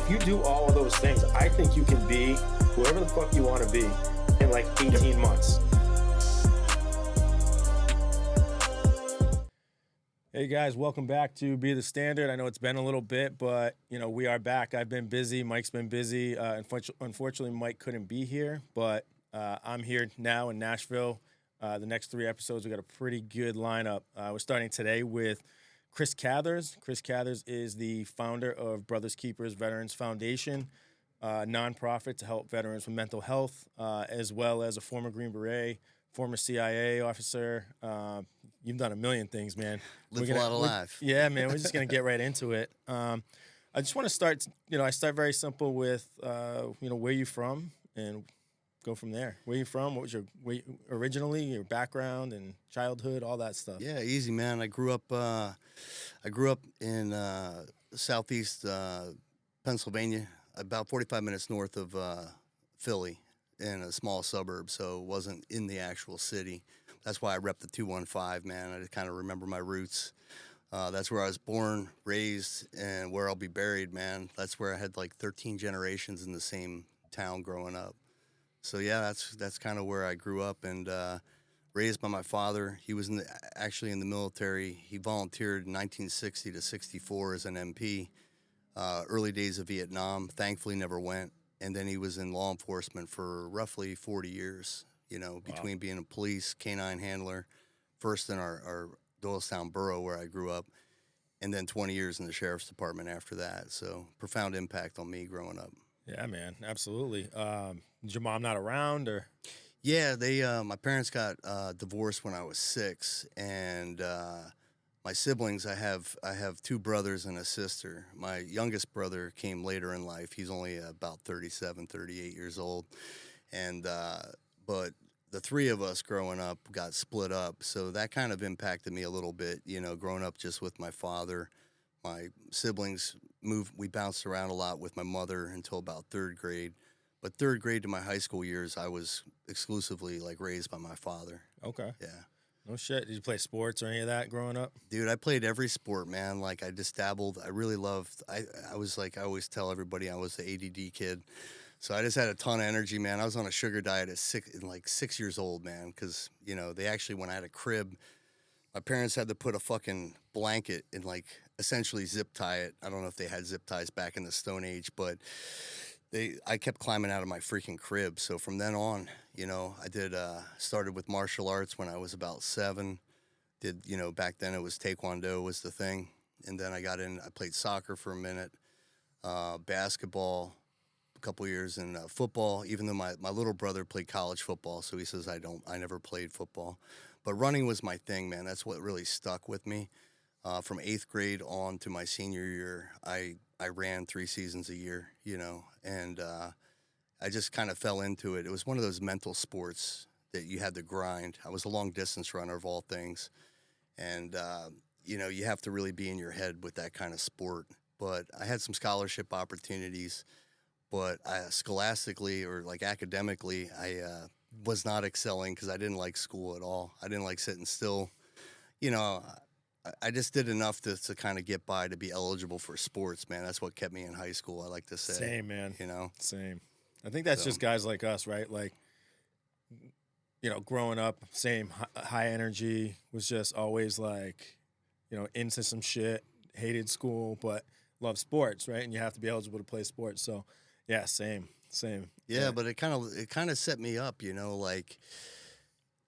if you do all of those things, I think you can be whoever the fuck you want to be in like 18 months. Hey guys, welcome back to Be the Standard. I know it's been a little bit, but we are back. I've been busy. Mike's been busy. Unfortunately, Mike couldn't be here, but I'm here now in Nashville. The next 3 episodes, we got a pretty good lineup. We're starting today with Chris Cathers. Chris Cathers is the founder of Brothers Keepers Veterans Foundation, a nonprofit to help veterans with mental health, as well as a former Green Beret, former CIA officer. You've done a million things, man. Lived a lot of life. Yeah, man. We're just going to get right into it. I just want to start, I start very simple with, where you from and go from there. Where you from? What was originally, your background and childhood, all that stuff? Yeah, easy, man. I grew up in southeast Pennsylvania, about 45 minutes north of Philly, in a small suburb, so it wasn't in the actual city. That's why I rep the 215, man. I just kind of remember my roots. That's where I was born, raised, and where I'll be buried, man. That's where I had like 13 generations in the same town growing up. So yeah, that's kind of where I grew up, and raised by my father. He was actually in the military. He volunteered in 1960 to 64 as an MP. Early days of Vietnam. Thankfully, never went. And then he was in law enforcement for roughly 40 years, between being a police, canine handler, first in our Doylestown borough where I grew up, and then 20 years in the sheriff's department after that. So profound impact on me growing up. Yeah, man, absolutely. Is your mom not around, or? Yeah, my parents got divorced when I was 6, and my siblings, I have 2 brothers and a sister. My youngest brother came later in life. He's only about 37, 38 years old. And but the 3 of us growing up got split up. So that kind of impacted me a little bit, growing up just with my father. My siblings we bounced around a lot with my mother until about 3rd grade. But 3rd grade to my high school years, I was exclusively raised by my father. Okay. Yeah. No shit. Did you play sports or any of that growing up? Dude, I played every sport, man. I just dabbled. I really loved. I was I always tell everybody I was the ADD kid, so I just had a ton of energy, man. I was on a sugar diet at 6 years old, man. Because they actually, when I had a crib, my parents had to put a fucking blanket and essentially zip tie it. I don't know if they had zip ties back in the Stone Age, but I kept climbing out of my freaking crib. So from then on, I did started with martial arts when I was about 7. Did, back then it was Taekwondo was the thing. And then I played soccer for a minute, basketball, a couple years, and football, even though my little brother played college football. So he says I never played football. But running was my thing, man. That's what really stuck with me. From 8th grade on to my senior year, I ran 3 seasons a year, and I just kind of fell into it. It was one of those mental sports that you had to grind. I was a long-distance runner of all things, and, you have to really be in your head with that kind of sport. But I had some scholarship opportunities, but scholastically or academically, I was not excelling because I didn't like school at all. I didn't like sitting still. I just did enough to kind of get by to be eligible for sports, man. That's what kept me in high school, I like to say. Same, man. Same. I think that's just guys like us, right? Growing up, same, high energy, was just always into some shit, hated school, but loved sports, right? And you have to be eligible to play sports. So, yeah, same. Yeah, but it kind of set me up,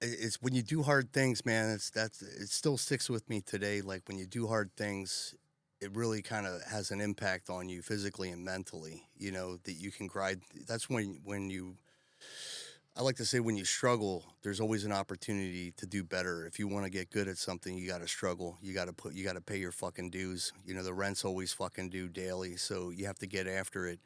it's when you do hard things, man. It still sticks with me today. When you do hard things, it really kind of has an impact on you physically and mentally. That you can grind. That's when I like to say when you struggle, there's always an opportunity to do better. If you want to get good at something, you got to struggle. You got to pay your fucking dues. The rent's always fucking due daily, so you have to get after it.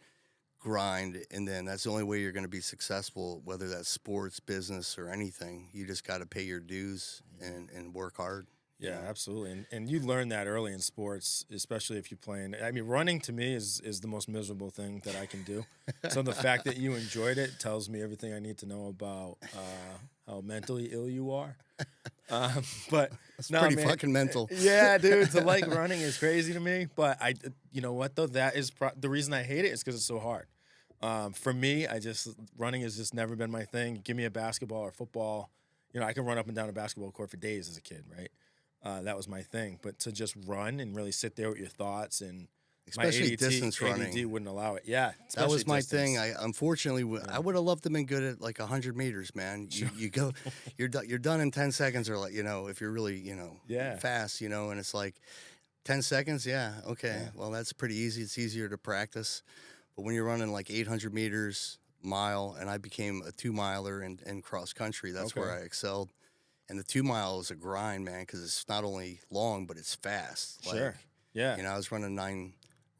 Grind, and then that's the only way you're going to be successful, whether that's sports, business, or anything. You just got to pay your dues and work hard. Yeah, know? absolutely. And you learn that early in sports, especially if you're playing. I mean, running to me is the most miserable thing that I can do. So the fact that you enjoyed it tells me everything I need to know about how mentally ill you are. But It's no, pretty man. fucking mental. Yeah, dude, to like running is crazy to me. But you know what though? That is the reason I hate it is because it's so hard. For me, running has just never been my thing. Give me a basketball or football. You know, I can run up and down a basketball court for days as a kid, right? That was my thing. But to just run and really sit there with your thoughts and Especially distance running. ADD wouldn't allow it. Yeah, That was especially my distance. thing. I unfortunately, I would have loved to have been good at like 100 meters, man. You go, you're done in 10 seconds, or like, you know, if you're really, you know, Yeah. fast, you know, and it's like 10 seconds. Yeah. Okay. Well, that's pretty easy. It's easier to practice. But when you're running like 800 meters, mile, and I became a 2-miler in cross country, that's where I excelled. And the 2 mile is a grind, man, because it's not only long, but it's fast. Sure. Like, Yeah. you know, I was running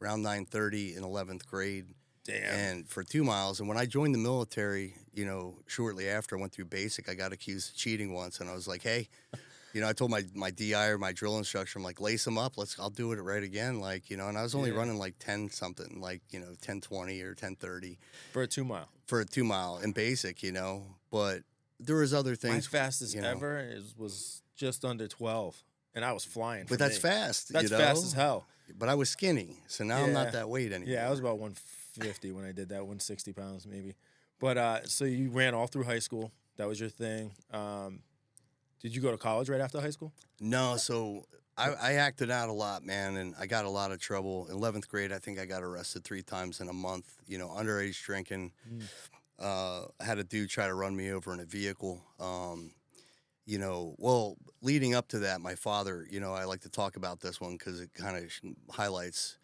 around 9:30 in 11th grade. Damn. And for 2 miles. And when I joined the military, you know, shortly after I went through basic, I got accused of cheating once. And I was like, hey, you know, I told my DI or my drill instructor, I'm like, lace them up. I'll do it right again. Like, you know, and I was only running like 10 something, like, you know, 10:20 or 10:30 For a 2 mile. for a 2 mile in basic, you know. But there was other My things. fastest you know. ever was just under 12. And I was flying. But that's fast. That's you know? fast as hell. But I was skinny. So now I'm Yeah. not that weight anymore. Yeah, I was about 150 when I did that, 160 pounds maybe. But so you ran all through high school. That was your thing. Did you go to college right after high school? No, so I acted out a lot, man, and I got a lot of trouble. In 11th grade, I think I got arrested 3 times in a month, you know, underage drinking. Had a dude try to run me over in a vehicle. You know, well, leading up to that, my father, you know, I like to talk about this one because it kind of highlights,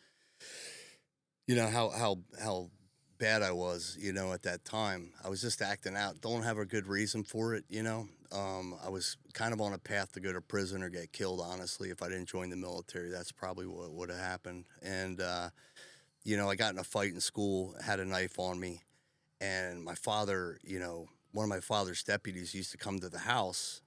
you know, how bad I was, you know, at that time. I was just acting out. Don't have a good reason for it, you know. I was kind of on a path to go to prison or get killed, honestly. If I didn't join the military, that's probably what would have happened. And, you know, I got in a fight in school, had a knife on me. And my father, you know, one of my father's deputies used to come to the house.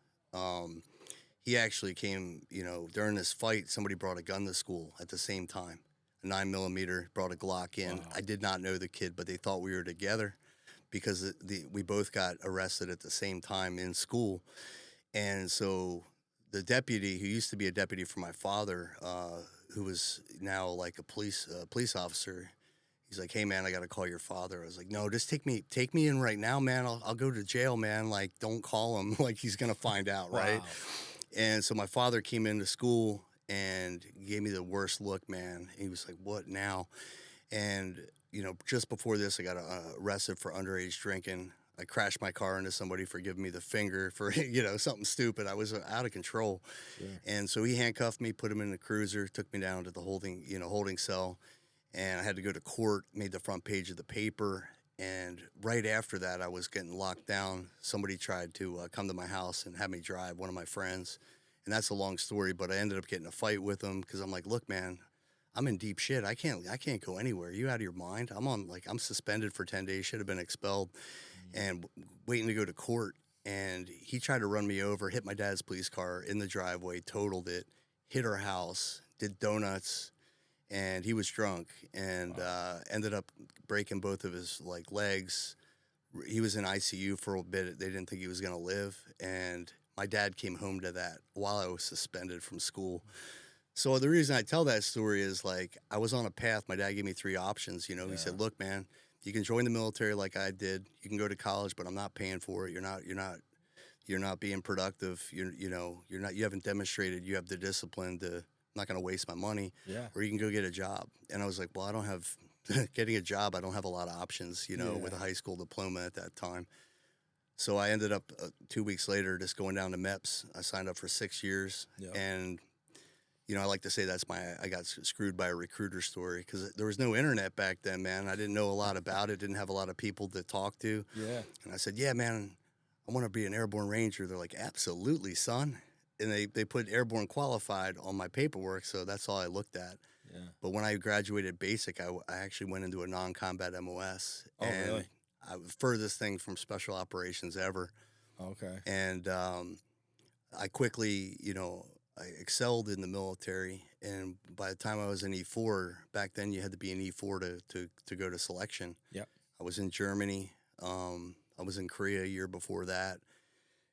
He actually came, you know, during this fight, somebody brought a gun to school at the same time. A 9mm, brought a Glock in. Wow. I did not know the kid, but they thought we were together because we both got arrested at the same time in school. And so the deputy, who used to be a deputy for my father, who was now like a police officer, he's like, hey, man, I got to call your father. I was like, no, just take me in right now, man. I'll go to jail, man. Like, don't call him. Like, he's going to find out, right? And so my father came into school and gave me the worst look, man. He was like, what now? And, you know, just before this, I got arrested for underage drinking. I crashed my car into somebody for giving me the finger for, you know, something stupid. I was out of control. Sure. And so he handcuffed me, put him in the cruiser, took me down to the holding cell. And I had to go to court, made the front page of the paper. And right after that, I was getting locked down. Somebody tried to come to my house and have me drive, one of my friends. And that's a long story, but I ended up getting a fight with him because I'm like, look, man, I'm in deep shit. I can't go anywhere. You out of your mind? I'm suspended for 10 days, should have been expelled, and waiting to go to court. And he tried to run me over, hit my dad's police car in the driveway, totaled it, hit our house, did donuts. And he was drunk and ended up breaking both of his legs. He was in ICU for a bit. They didn't think he was going to live. And my dad came home to that while I was suspended from school. So the reason I tell that story is I was on a path. My dad gave me 3 options. You know, He said, look, man, you can join the military like I did. You can go to college, but I'm not paying for it. You're not being productive. You haven't demonstrated you have the discipline to. I'm not going to waste my money, or you can go get a job. And I was like, well, I don't have, getting a job, I don't have a lot of options, with a high school diploma at that time. So I ended up 2 weeks later just going down to MEPS. I signed up for 6 years. Yep. And, I like to say I got screwed by a recruiter story because there was no internet back then, man. I didn't know a lot about it, didn't have a lot of people to talk to. Yeah. And I said, yeah, man, I want to be an airborne ranger. They're like, absolutely, son. And they put airborne qualified on my paperwork, so that's all I looked at. Yeah. But when I graduated basic, I actually went into a non-combat MOS. Oh, and really? Furthest thing from special operations ever. Okay. And I quickly, I excelled in the military, and by the time I was an E4, back then you had to be an E4 to go to selection. Yep. I was in Germany. I was in Korea a year before that,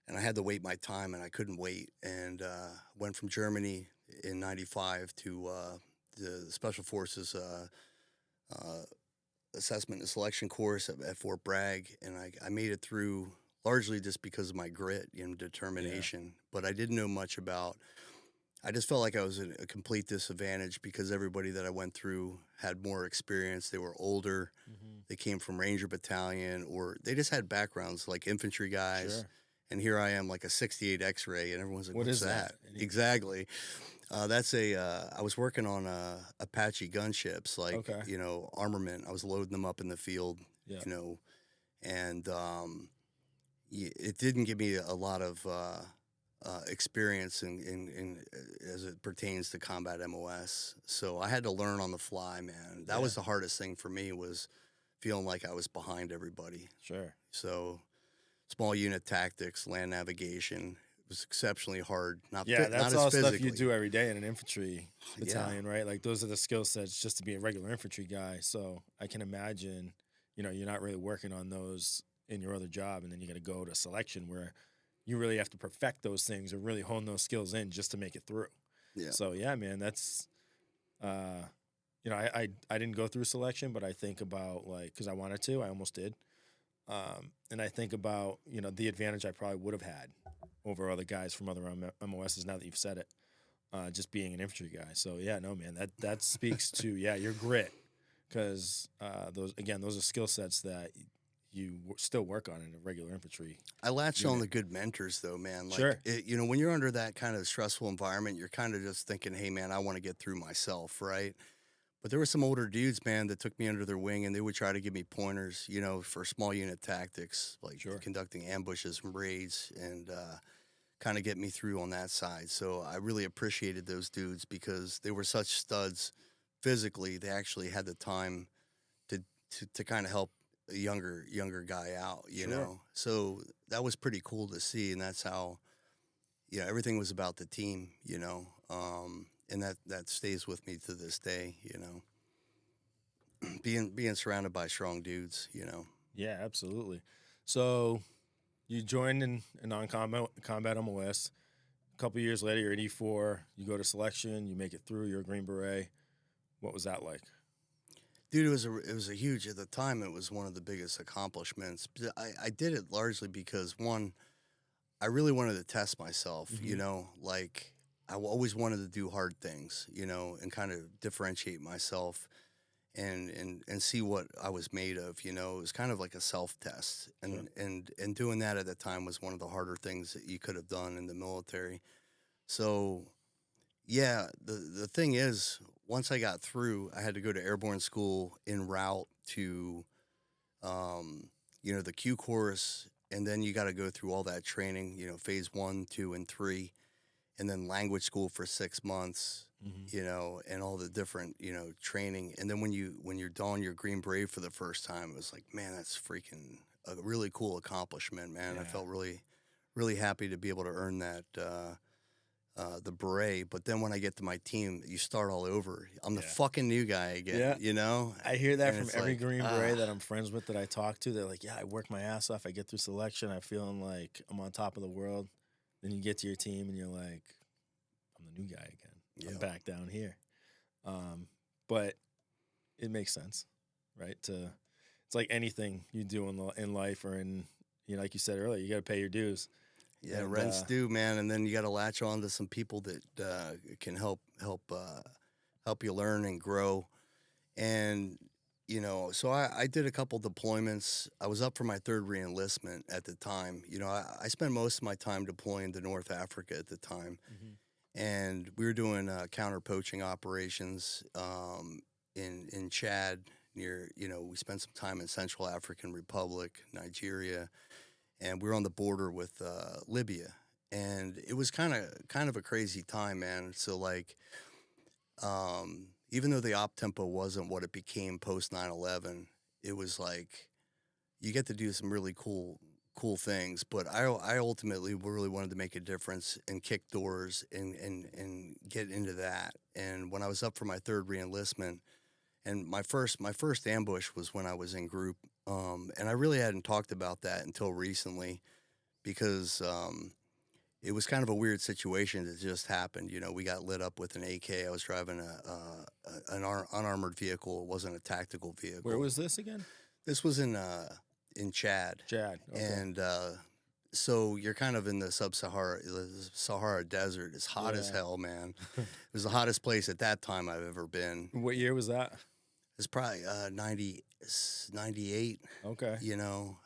and I had to wait my time, and I couldn't wait. And went from Germany in '95 to the Special Forces assessment and selection course at Fort Bragg, and I made it through largely just because of my grit and determination. But I didn't know much about. I just felt like I was at a complete disadvantage because everybody that I went through had more experience. They were older. Mm-hmm. They came from Ranger Battalion, or they just had backgrounds like infantry guys. Sure. And here I am, like a '68 X-ray, and everyone's like, What "What's is that?" Exactly. That's I was working on Apache gunships, like Okay. armament. I was loading them up in the field, Yeah. and it didn't give me a lot of experience in as it pertains to combat MOS. So I had to learn on the fly, man. That was the hardest thing for me, was feeling like I was behind everybody. Sure. So small unit tactics, land navigation. It was exceptionally hard. That's not all as stuff you physically. do every day in an infantry battalion, right? Like those are the skill sets just to be a regular infantry guy. So I can imagine, you're not really working on those in your other job, and then you got to go to selection where you really have to perfect those things or really hone those skills in just to make it through. Yeah. So yeah, man, that's, I didn't go through selection, but I think about, like, because I wanted to, I almost did. And I think about, the advantage I probably would have had over other guys from other MOSs, now that you've said it, just being an infantry guy. So yeah, no, man, that speaks to, your grit, because those are skill sets that you still work on in a regular infantry. I latched unit. on to good mentors, though, man. Like, Sure. when you're under that kind of stressful environment, you're kind of just thinking, hey, man, I want to get through myself, right? But there were some older dudes, man, that took me under their wing, and they would try to give me pointers, for small unit tactics, like Sure. conducting ambushes and raids, and kind of get me through on that side. So I really appreciated those dudes because they were such studs physically. They actually had the time to kind of help a younger guy out, Sure. know. So that was pretty cool to see, and that's how, everything was about the team, and that stays with me to this day, being surrounded by strong dudes, Yeah, absolutely. So you joined in a non-combat MOS. A couple years later, you're at E4. You go to selection. You make it through. You're a Green Beret. What was that like? Dude, it was a huge, at the time, it was one of the biggest accomplishments. I did it largely because, one, I really wanted to test myself, like I always wanted to do hard things, and kind of differentiate myself and see what I was made of, It was kind of like a self-test. And doing that at the time was one of the harder things that you could have done in the military. So, yeah, the thing is, once I got through, I had to go to airborne school en route to, the Q course, and then you got to go through all that training, phase 1, 2, and 3, and then language school for 6 months, and all the different, training. And then when you're done your Green Beret for the first time, it was like, man, that's freaking a really cool accomplishment, man. Yeah. I felt really, really happy to be able to earn that, the beret. But then when I get to my team, you start all over. I'm the fucking new guy again, I hear that And from it's every like, Green Beret that I'm friends with that I talk to. They're like, yeah, I work my ass off. I get through selection. I'm feeling like I'm on top of the world. Then you get to your team and you're like, I'm the new guy again. I'm back down here. But it makes sense, right? It's like anything you do in life or in, like you said earlier, you got to pay your dues. Yeah, And, rents due, man, and then you got to latch on to some people that can help you learn and grow. And so I did a couple deployments. I was up for my third reenlistment at the time. I spent most of my time deploying to North Africa at the time, and we were doing counter poaching operations in Chad. We spent some time in Central African Republic, Nigeria. And we were on the border with Libya, and it was kind of a crazy time, man. So like, even though the op tempo wasn't what it became post 9/11, it was like you get to do some really cool cool things, but I ultimately really wanted to make a difference and kick doors and get into that. And when I was up for my third reenlistment, and my first ambush was when I was in group, and I really hadn't talked about that until recently, because it was kind of a weird situation that just happened. You know, we got lit up with an AK. I was driving an unarmored vehicle. It wasn't a tactical vehicle. Where was this again? This was in Chad. Chad. Okay. And so you're kind of in the Sahara Desert. It's hot as hell, man. It was the hottest place at that time I've ever been. What year was that? It's probably 98. Okay. You know,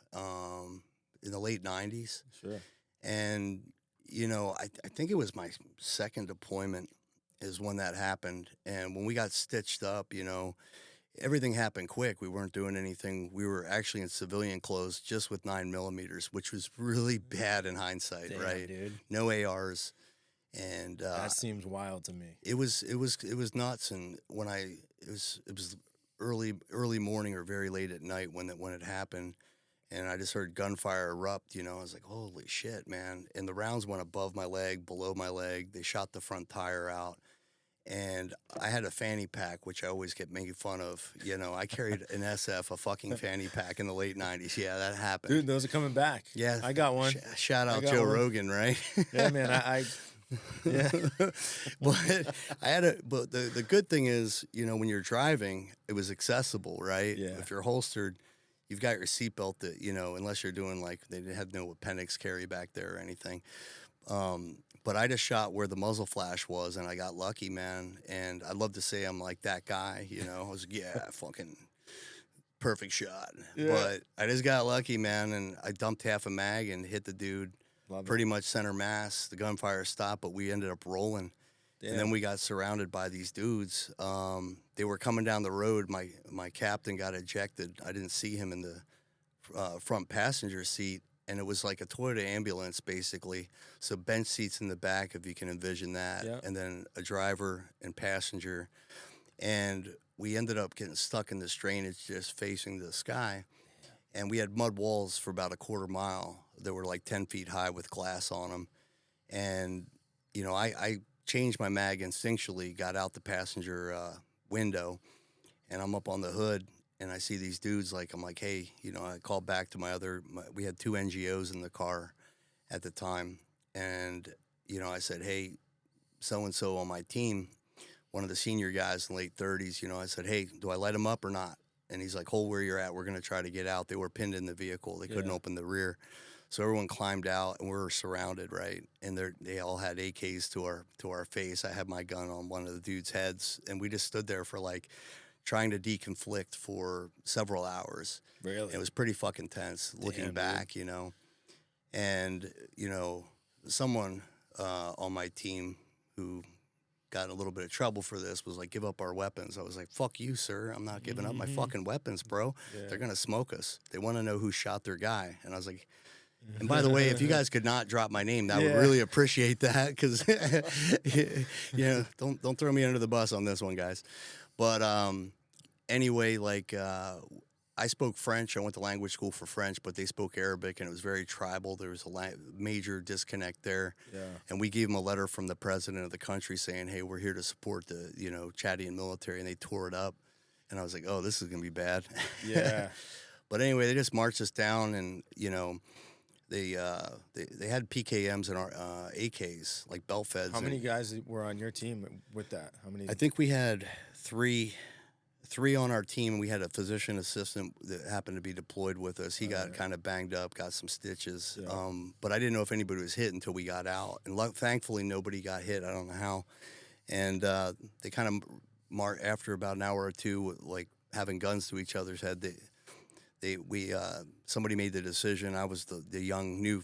in the late 90s. Sure. And, you know, I think it was my second deployment is when that happened. And when we got stitched up, you know, everything happened quick. We weren't doing anything. We were actually in civilian clothes just with 9mm, which was really bad in hindsight. Damn, right? Dude. No ARs. And that seems wild to me. It was nuts. And when it was early morning or very late at night when it happened, and I just heard gunfire erupt. You know, I was like, holy shit, man. And the rounds went above my leg, below my leg. They shot the front tire out. And I had a fanny pack, which I always get made fun of. You know, I carried an SF, a fucking fanny pack in the late 90s. Yeah, that happened. Dude, those are coming back. Yeah. I got one. Shout out Joe Rogan, right? Yeah, man. Yeah. But the good thing is, you know, when you're driving, it was accessible, right? Yeah. If you're holstered, you've got your seatbelt that, you know, unless you're doing like, they had no appendix carry back there or anything. But I just shot where the muzzle flash was, and I got lucky, man. And I'd love to say I'm like that guy, you know. I was like, yeah, fucking perfect shot. Yeah. But I just got lucky, man, and I dumped half a mag and hit the dude pretty much center mass. The gunfire stopped, but we ended up rolling. Damn. And then we got surrounded by these dudes. They were coming down the road. My captain got ejected. I didn't see him in the front passenger seat. And it was like a Toyota ambulance, basically. So bench seats in the back, if you can envision that. Yeah. And then a driver and passenger. And we ended up getting stuck in this drainage just facing the sky. And we had mud walls for about a quarter mile that were like 10 feet high with glass on them. And, you know, I changed my mag instinctually, got out the passenger window, and I'm up on the hood. And I see these dudes, like, I'm like, hey, you know, I called back to we had 2 NGOs in the car at the time. And, you know, I said, hey, so-and-so on my team, one of the senior guys in late 30s, you know, I said, hey, do I light him up or not? And he's like, hold where you're at. We're going to try to get out. They were pinned in the vehicle. They couldn't open the rear. So everyone climbed out, and we were surrounded, right? And they all had AKs to our face. I had my gun on one of the dudes' heads, and we just stood there for, like, trying to deconflict for several hours. Really? It was pretty fucking tense looking back, you know. And, you know, someone on my team who got in a little bit of trouble for this was like, give up our weapons. I was like, fuck you, sir. I'm not giving up my fucking weapons, bro. Yeah. They're going to smoke us. They want to know who shot their guy. And I was like, and by the way, if you guys could not drop my name, I would really appreciate that, because, you know, don't throw me under the bus on this one, guys. But anyway, like, I spoke French. I went to language school for French, but they spoke Arabic, and it was very tribal. There was a major disconnect there. Yeah. And we gave them a letter from the president of the country saying, hey, we're here to support the, you know, Chadian military, and they tore it up. And I was like, oh, this is going to be bad. Yeah. But anyway, they just marched us down, and, you know, they had PKMs and our AKs, like belt feds. How many guys were on your team with that? How many? I think we had three on our team. We had a physician assistant that happened to be deployed with us. He got kind of banged up, got some stitches. Yeah. But I didn't know if anybody was hit until we got out. And thankfully, nobody got hit. I don't know how. And they kind of, after about an hour or two, like having guns to each other's head, somebody made the decision. I was the young, new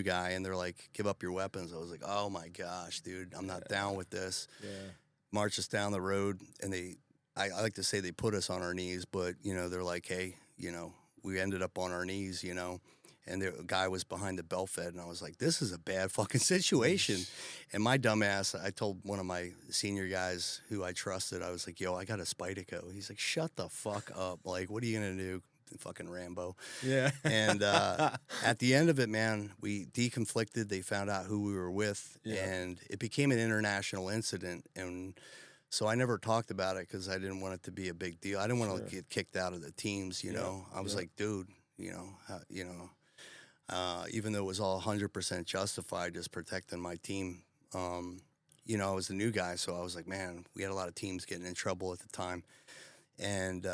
guy, and they're like, give up your weapons. I was like, oh my gosh, dude, I'm not down with this. Yeah. Marched us down the road, and I like to say they put us on our knees, but, you know, they're like, hey, you know, we ended up on our knees, you know, and the guy was behind the belt fed, and I was like, this is a bad fucking situation. And my dumbass, I told one of my senior guys who I trusted, I was like, yo, I got a Spydico. He's like, shut the fuck up. Like, what are you going to do? fucking Rambo. Yeah. And at the end of it, man, we deconflicted. They found out who we were with, and it became an international incident. And so I never talked about it because I didn't want it to be a big deal. I didn't want to get kicked out of the teams, you know. I was like, dude, even though it was all 100% justified, just protecting my team. I was the new guy, so I was like, man, we had a lot of teams getting in trouble at the time. And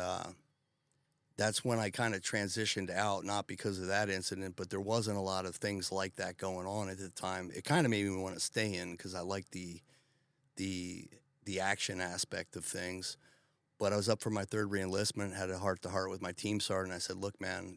that's when I kind of transitioned out, not because of that incident, but there wasn't a lot of things like that going on at the time. It kind of made me want to stay in because I liked the action aspect of things. But I was up for my third re-enlistment, had a heart-to-heart with my team sergeant. I said, look, man,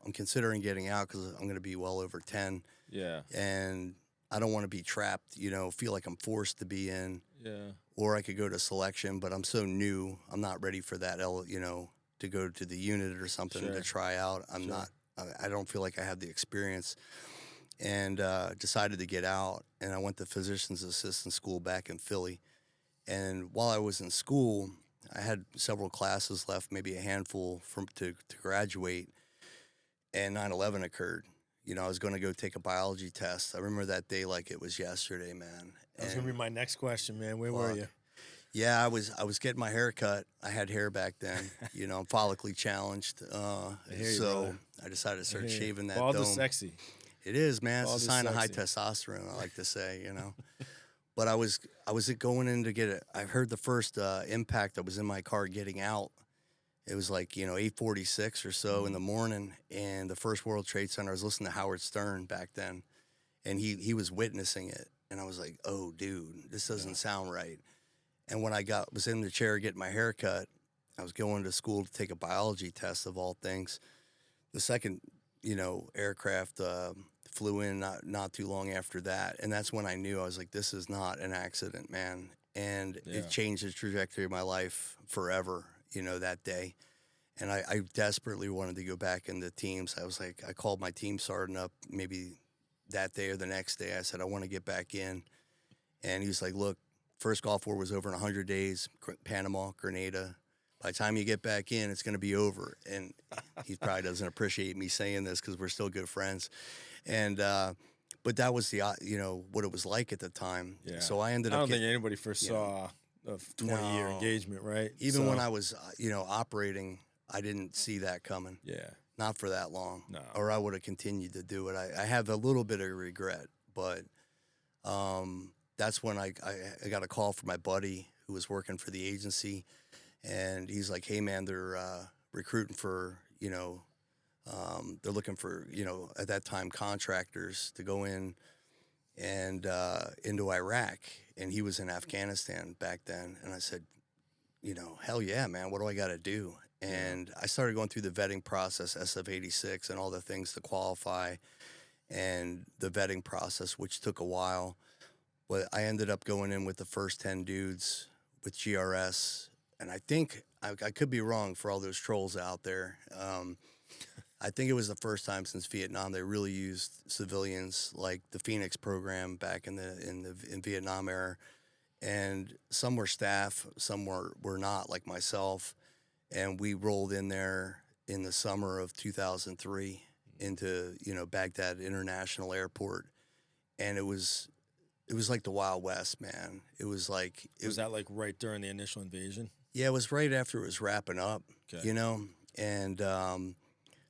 I'm considering getting out because I'm going to be well over 10. Yeah. And I don't want to be trapped, feel like I'm forced to be in. Yeah. Or I could go to selection, but I'm so new. I'm not ready for that, to go to the unit or something to try out. I don't feel like I have the experience. And decided to get out. And I went to physician's assistant school back in Philly. And while I was in school, I had several classes left, maybe a handful to graduate, and 9/11 occurred. I was going to go take a biology test. I remember that day like it was yesterday, man. That was going to be my next question, man. Where were you? Yeah, I was getting my hair cut. I had hair back then. I'm follically challenged. So I decided to start shaving that Bald dome. is sexy. It is, man. It's a sign of high testosterone, I like to say, But I was going in to get it. I heard the first impact. I was in my car getting out. It was like, 8:46 or so in the morning, and the first World Trade Center, I was listening to Howard Stern back then, and he was witnessing it. And I was like, oh, dude, this doesn't sound right. And when I was in the chair getting my hair cut, I was going to school to take a biology test of all things. The second, aircraft flew in not too long after that. And that's when I knew. I was like, this is not an accident, man. And it changed the trajectory of my life forever, that day. And I desperately wanted to go back into teams. I was like, I called my team sergeant up maybe that day or the next day. I said, I want to get back in. And he was like, look, first Gulf War was over in 100 days, Panama, Grenada. By the time you get back in, it's going to be over. And he probably doesn't appreciate me saying this because we're still good friends. And but that was what it was like at the time. Yeah. So I ended up. I don't think anybody foresaw a 20-year engagement, right? Even when I was operating, I didn't see that coming. Yeah. Not for that long. No. Or I would have continued to do it. I have a little bit of regret, but that's when I got a call from my buddy who was working for the agency. And he's like, hey, man, they're recruiting for, they're looking for, at that time, contractors to go in and into Iraq. And he was in Afghanistan back then. And I said, hell yeah, man, what do I got to do? And I started going through the vetting process, SF-86, and all the things to qualify, and the vetting process, which took a while. But I ended up going in with the first 10 dudes with GRS. And I think, I could be wrong for all those trolls out there. I think it was the first time since Vietnam they really used civilians, like the Phoenix program back in Vietnam era. And some were staff, some were not, like myself. And we rolled in there in the summer of 2003 into, Baghdad International Airport. And it was like the Wild West, man. It was like... Was that like right during the initial invasion? Yeah, it was right after it was wrapping up, and